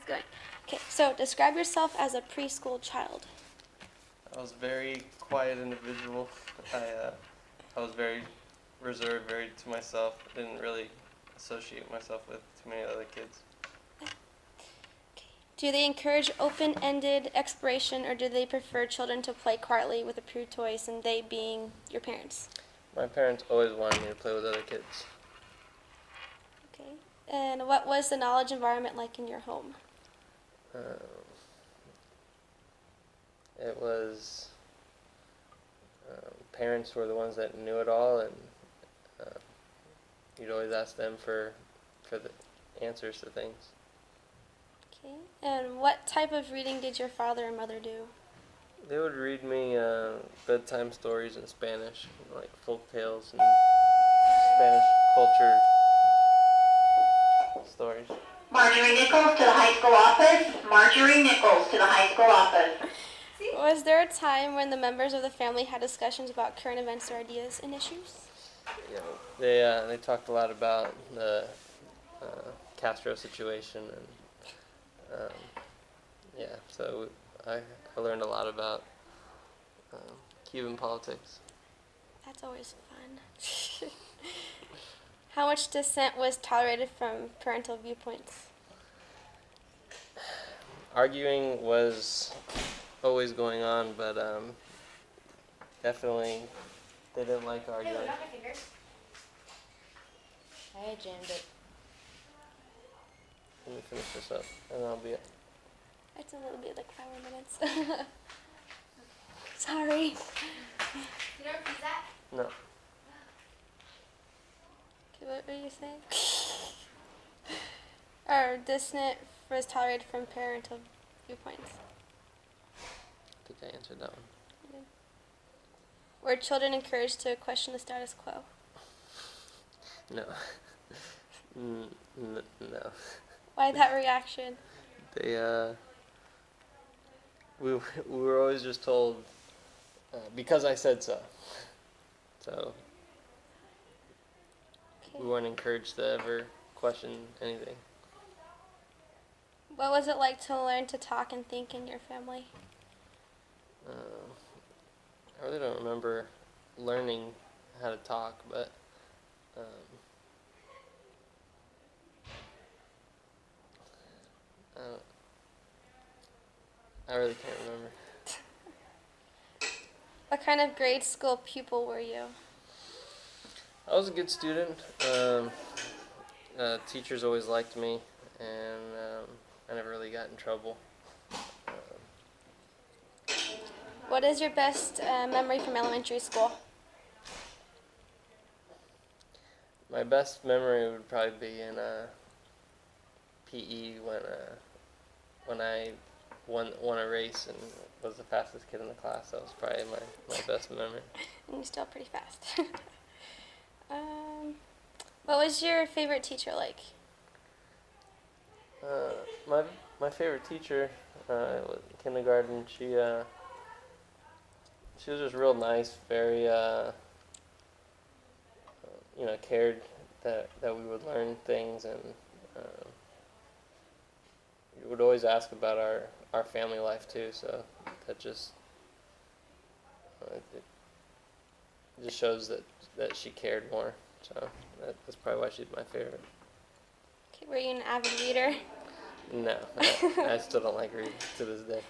going. Okay, so describe yourself as a preschool child. I was a very quiet individual. I was very reserved, very to myself. Didn't really associate myself with too many other kids. Do they encourage open-ended exploration, or do they prefer children to play quietly with approved toys, and they being your parents? My parents always wanted me to play with other kids. Okay. And what was the knowledge environment like in your home? It was parents were the ones that knew it all, and you'd always ask them for the answers to things. Okay. And what type of reading did your father and mother do? They would read me bedtime stories in Spanish, like folk tales and Spanish culture stories. Marjorie Nichols to the high school office. Marjorie Nichols to the high school office. Was there a time when the members of the family had discussions about current events or ideas and issues? Yeah, they talked a lot about the Castro situation, and so I learned a lot about Cuban politics. That's always fun. How much dissent was tolerated from parental viewpoints? Arguing was always going on, but definitely they didn't like arguing. I jammed it. Let me finish this up, and that'll be it. It's a little bit like 5 more minutes. Sorry. You don't use that? No. Okay, what were you saying? Or dissent was tolerated from parental viewpoints. I think I answered that one. Were children encouraged to question the status quo? No. No. Why that reaction? We were always just told, because I said so. So Okay. we weren't encouraged to ever question anything. What was it like to learn to talk and think in your family? I really don't remember learning how to talk, but I really can't remember. What kind of grade school pupil were you? I was a good student. Teachers always liked me, and I never really got in trouble. What is your best memory from elementary school? My best memory would probably be in PE when I won a race and was the fastest kid in the class. That was probably my best memory. And you're still pretty fast. What was your favorite teacher like? My favorite teacher was kindergarten. She was just real nice, very cared that we would learn things, and would always ask about our family life too. So that just it just shows that she cared more. So that's probably why she's my favorite. Okay, were you an avid reader? No, I still don't like reading to this day.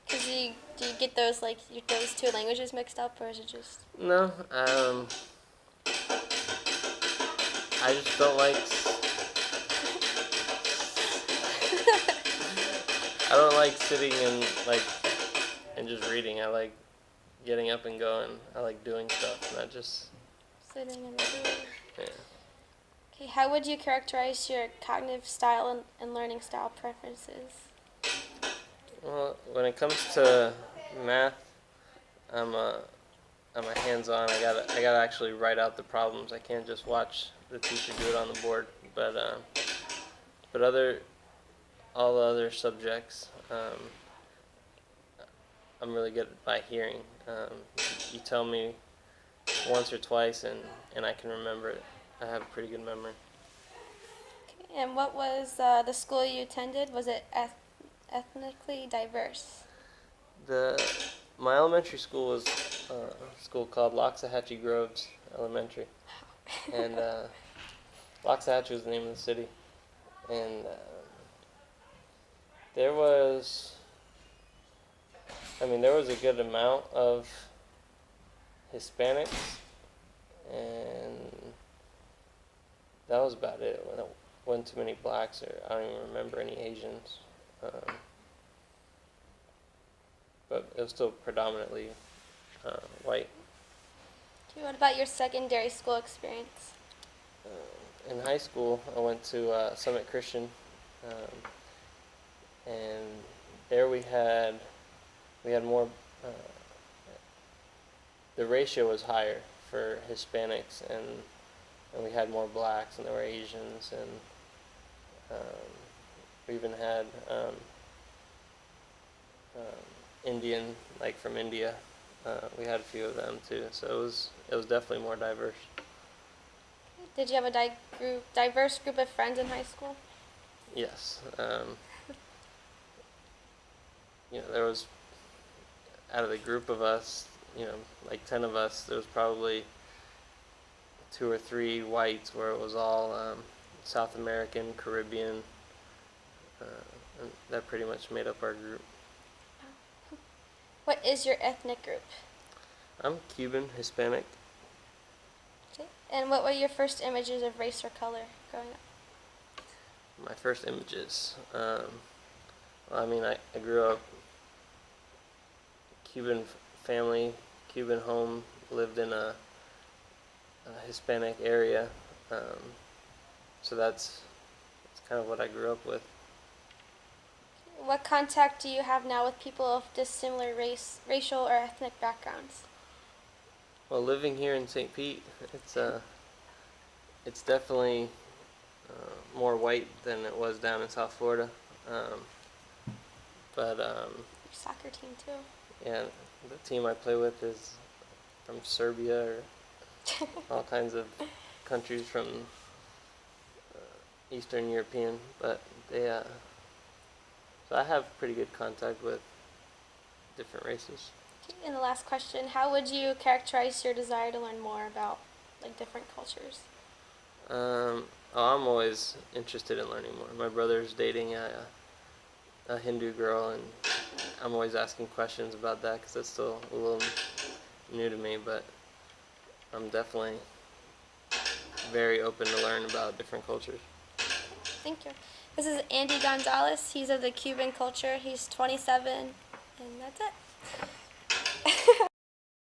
Do you get those those two languages mixed up, or is it just? No, I just don't like. I don't like sitting and just reading. I like getting up and going. I like doing stuff, not just Sitting and reading. Yeah. Okay, how would you characterize your cognitive style and learning style preferences? Well, when it comes to math, I'm a hands-on. I gotta actually write out the problems. I can't just watch the teacher do it on the board. But all the other subjects, I'm really good by hearing. You tell me once or twice, and I can remember it. I have a pretty good memory. Okay, And what was the school you attended? Was it ethnically diverse? My elementary school was a school called Loxahatchee Groves Elementary, and Loxahatchee was the name of the city, and there was a good amount of Hispanics, and that was about it. There wasn't too many blacks, or I don't even remember any Asians. But it was still predominantly white. Okay, what about your secondary school experience? In high school, I went to Summit Christian, and there we had more. The ratio was higher for Hispanics, and we had more blacks, and there were Asians, and we even had Indian, like from India. We had a few of them too, so it was definitely more diverse. Did you have a diverse group of friends in high school? Yes. There was, out of the group of us, like 10 of us, there was probably 2 or 3 whites, where it was all South American, Caribbean, and that pretty much made up our group. What is your ethnic group? I'm Cuban, Hispanic. Okay. And what were your first images of race or color growing up? My first images. I grew up Cuban family, Cuban home, lived in a Hispanic area, so that's kind of what I grew up with. What contact do you have now with people of dissimilar racial or ethnic backgrounds? Well, living here in St. Pete, it's definitely more white than it was down in South Florida. But Your soccer team too. yeah, the team I play with is from Serbia, or all kinds of countries from Eastern European, but so I have pretty good contact with different races. Okay, and the last question, how would you characterize your desire to learn more about different cultures? I'm always interested in learning more. My brother's dating a Hindu girl, and I'm always asking questions about that because it's still a little new to me, but I'm definitely very open to learn about different cultures. Thank you. This is Andy Gonzalez. He's of the Cuban culture. He's 27, and that's it.